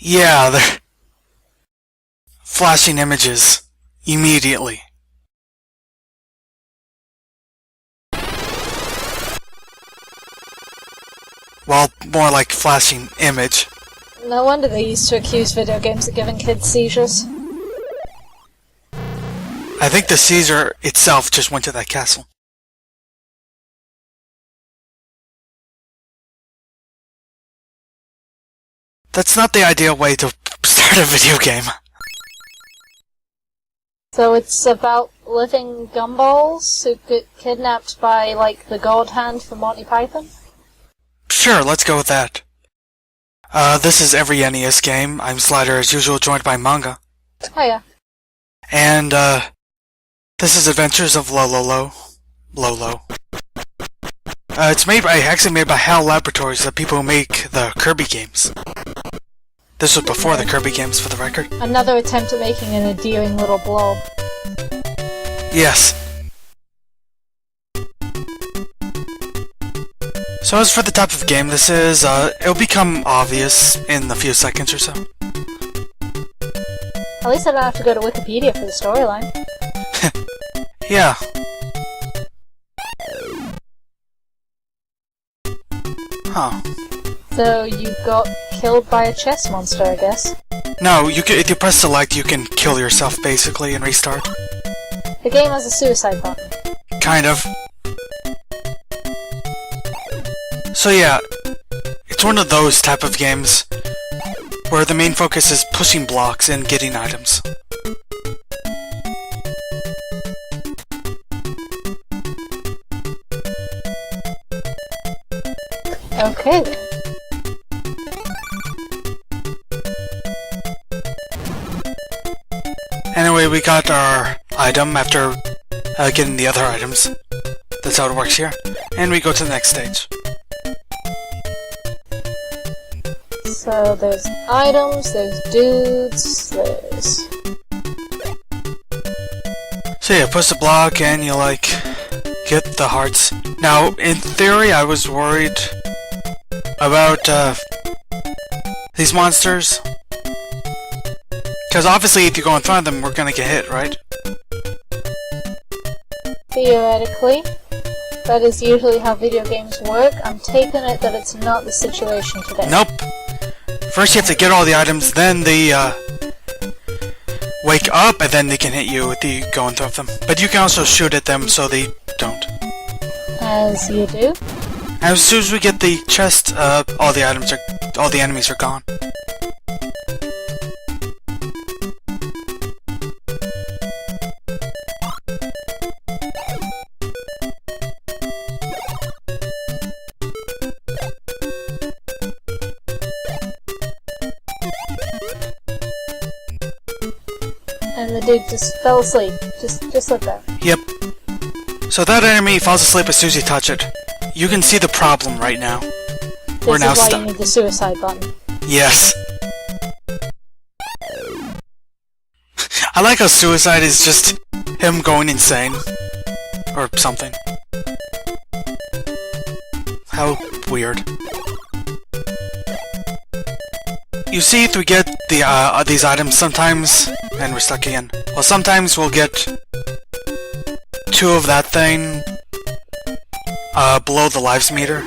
Yeah, they're flashing images immediately. Well, more like flashing image. No wonder they used to accuse video games of giving kids seizures. I think the Caesar itself just went to that castle. That's not the ideal way to start a video game. So it's about living gumballs who get kidnapped by, like, the God Hand from Monty Python? Sure, let's go with that. This is every NES game. I'm Slider, as usual, joined by Manga. Oh yeah. And, this is Adventures of Lolo. It's actually made by HAL Laboratories, the people who make the Kirby games. This was before the Kirby games, for the record. Another attempt at making an endearing little blob. Yes. So as for the type of game this is, it'll become obvious in a few seconds or so. At least I don't have to go to Wikipedia for the storyline. Yeah. Huh. So you got killed by a chess monster, I guess. No, if you press select, you can kill yourself, basically, and restart. The game has a suicide button. Kind of. So yeah, it's one of those type of games where the main focus is pushing blocks and getting items. Okay. Anyway, we got our item after getting the other items. That's how it works here. And we go to the next stage. So there's items, there's dudes, there's... So yeah, push the block and you, like, get the hearts. Now, in theory, I was worried about, these monsters. Because obviously, if you go in front of them, we're gonna get hit, right? Theoretically. That is usually how video games work. I'm taking it that it's not the situation today. Nope. First you have to get all the items, then they, wake up, and then they can hit you with the go in front of them. But you can also shoot at them so they don't. As you do. As soon as we get the chest, all the enemies are gone. And the dude just fell asleep. Just like that. Yep. So that enemy falls asleep as soon as you touch it. You can see the problem right now. We're now This is why stuck. you need the suicide button. Yes. I like how suicide is just him going insane. Or something. How weird. You see, if we get the these items sometimes, and we're stuck again. Well, sometimes we'll get 2 of that thing below the lives meter.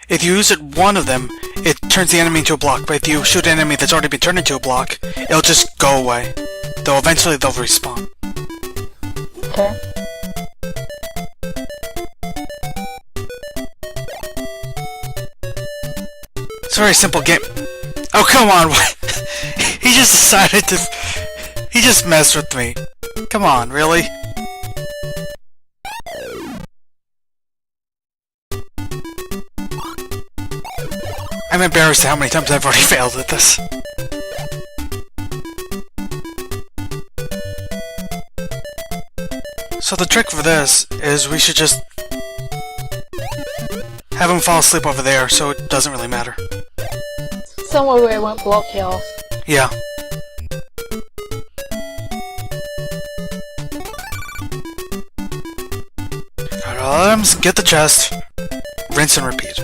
If you use it 1 of them, it turns the enemy into a block, but if you shoot an enemy that's already been turned into a block, it'll just go away. Though eventually they'll respawn. Okay. It's a very simple game. Oh, come on! He just decided to... He just messed with me. Come on, really? I'm embarrassed at how many times I've already failed at this. So the trick for this is we should just have him fall asleep over there, so it doesn't really matter. Somewhere where it won't block you off. Yeah. Alright, items, get the chest, rinse and repeat.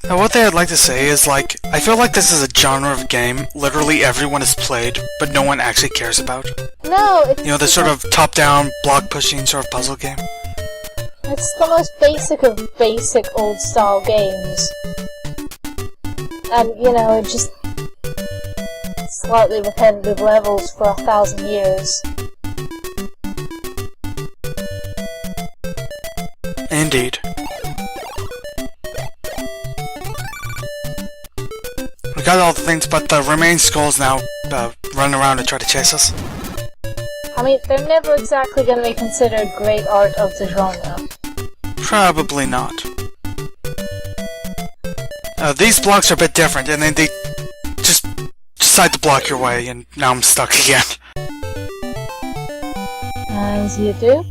One thing I'd like to say is, like, I feel like this is a genre of game literally everyone has played, but no one actually cares about. No, it's... You know, the sort of top-down, block-pushing sort of puzzle game. It's the most basic of basic old-style games. And, you know, it just... slightly repetitive levels for 1,000 years. Indeed. We got all the things, but the remaining skulls now run around and try to chase us. I mean, they're never exactly going to be considered great art of the genre. Probably not. These blocks are a bit different, and then they just decide to block your way, and now I'm stuck again. As you do.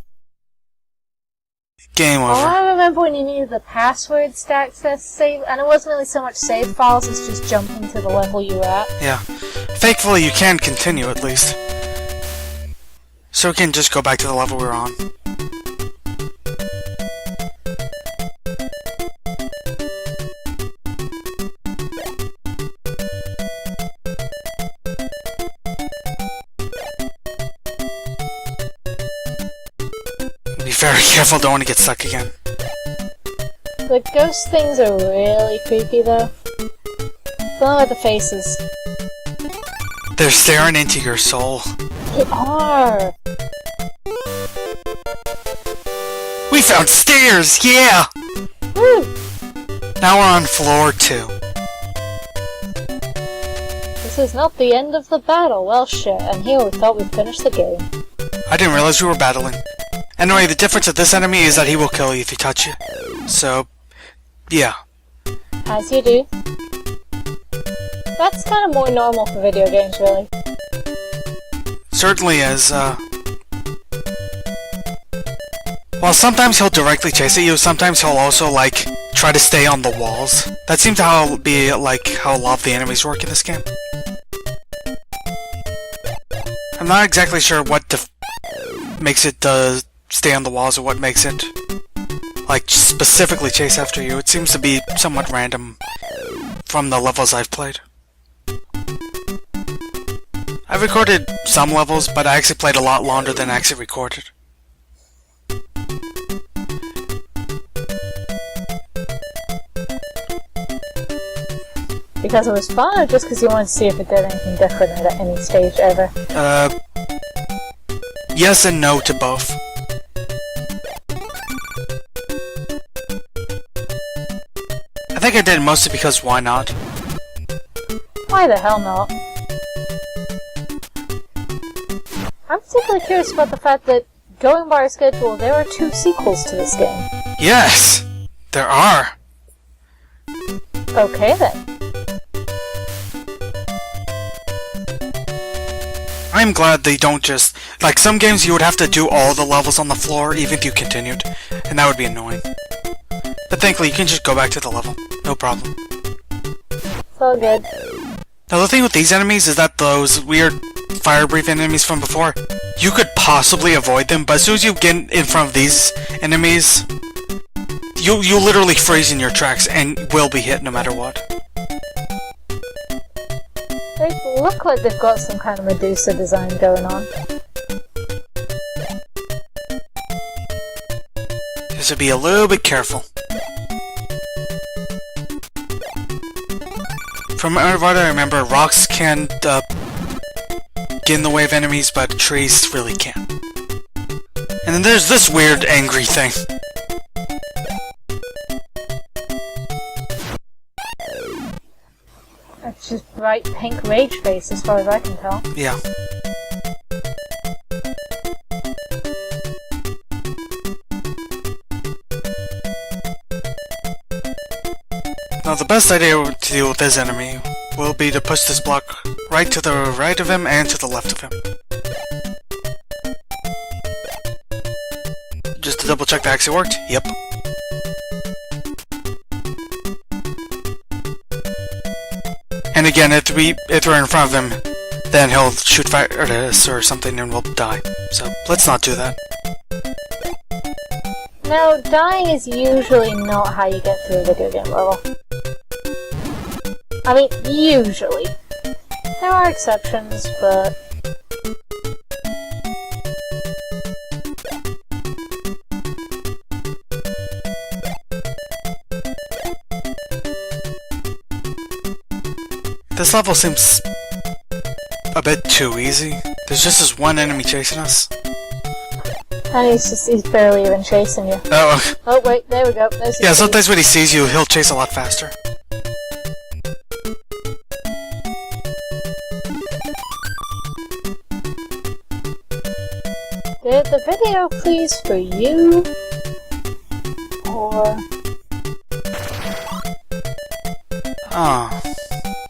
Game over. Oh, I remember when you needed the passwords to access save, and it wasn't really so much save files as just jumping to the level you were at. Yeah. Thankfully, you can continue at least. So we can just go back to the level we were on. Be very careful, don't want to get stuck again. The ghost things are really creepy though. Something with the faces. They're staring into your soul. They are! We found stairs! Yeah! Woo! Now we're on floor 2. This is not the end of the battle. Well shit, and here we thought we'd finish the game. I didn't realize we were battling. Anyway, the difference with this enemy is that he will kill you if you touch you. So, yeah. As you do. That's kind of more normal for video games, really. Certainly is, well, sometimes he'll directly chase at you, sometimes he'll also, like, try to stay on the walls. That seems to be, like, how a lot of the enemies work in this game. I'm not exactly sure what makes it, stay on the walls or what makes it, like, specifically chase after you. It seems to be somewhat random from the levels I've played. I've recorded some levels, but I actually played a lot longer than I actually recorded. Because it was fun, or just because you wanted to see if it did anything different at any stage ever? Yes and no to both. I think I did mostly because why not? Why the hell not? I'm particularly curious about the fact that, going by our schedule, there are 2 sequels to this game. Yes! There are! Okay then. I'm glad they don't just... Like, some games you would have to do all the levels on the floor even if you continued, and that would be annoying. But thankfully, you can just go back to the level. No problem. It's all good. Now, the thing with these enemies is that those weird fire-breathing enemies from before, you could possibly avoid them, but as soon as you get in front of these enemies, you literally freeze in your tracks and will be hit no matter what. They look like they've got some kind of Medusa design going on. Just to be a little bit careful. From what I remember, rocks can get in the way of enemies, but trees really can't. And then there's this weird angry thing. That's just bright pink rage face as far as I can tell. Yeah. Now the best idea to deal with this enemy will be to push this block right to the right of him and to the left of him. Just to double check that actually worked. Yep. And again, if we're in front of him, then he'll shoot fire at us or something and we'll die. So let's not do that. Now, dying is usually not how you get through a video game level. I mean, usually. There are exceptions, but... This level seems a bit too easy. There's just this one enemy chasing us. And he's barely even chasing you. Oh, Oh wait, there we go. There's yeah, sometimes when he sees you, he'll chase a lot faster. Did the video please for you? Or... Oh,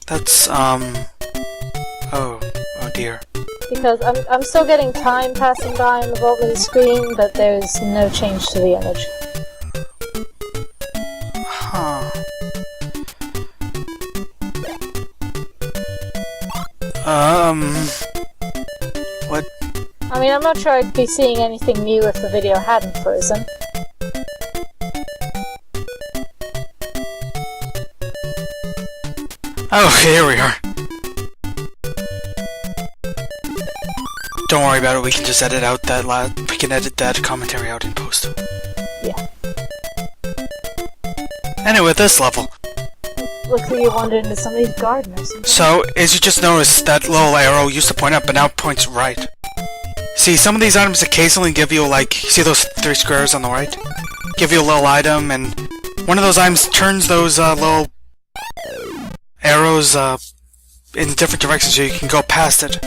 that's, oh dear. Because I'm still getting time passing by on the bottom of the screen, but there's no change to the image. Huh. What? I mean, I'm not sure I'd be seeing anything new if the video hadn't frozen. Oh, here we are. Don't worry about it, we can just edit out that we can edit that commentary out in post. Yeah. Anyway, this level. Looks like you wandered into somebody's garden or something. So, as you just noticed, that little arrow used to point up, but now it points right. See, some of these items occasionally give you, like, see those 3 squares on the right? Give you a little item, and one of those items turns those, little arrows, in different directions so you can go past it.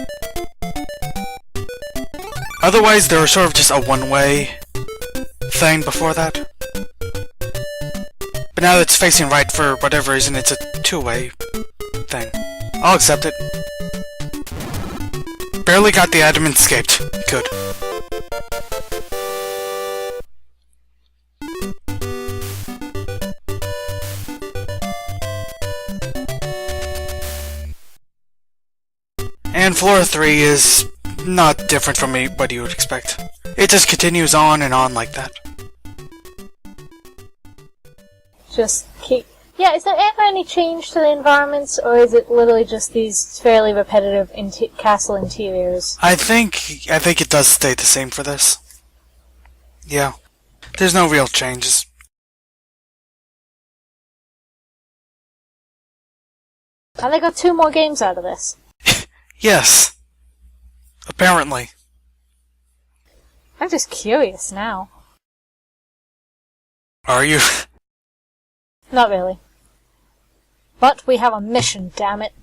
Otherwise, they were sort of just a one-way thing before that. But now that it's facing right for whatever reason, it's a two-way thing. I'll accept it. Barely got the item and escaped. Good. And floor 3 is not different from what you would expect. It just continues on and on like that. Just keep... Yeah, is there ever any change to the environments, or is it literally just these fairly repetitive castle interiors? I think it does stay the same for this. Yeah. There's no real changes. And they got 2 more games out of this. Yes. Apparently. I'm just curious now. Are you? Not really. But we have a mission, damn it.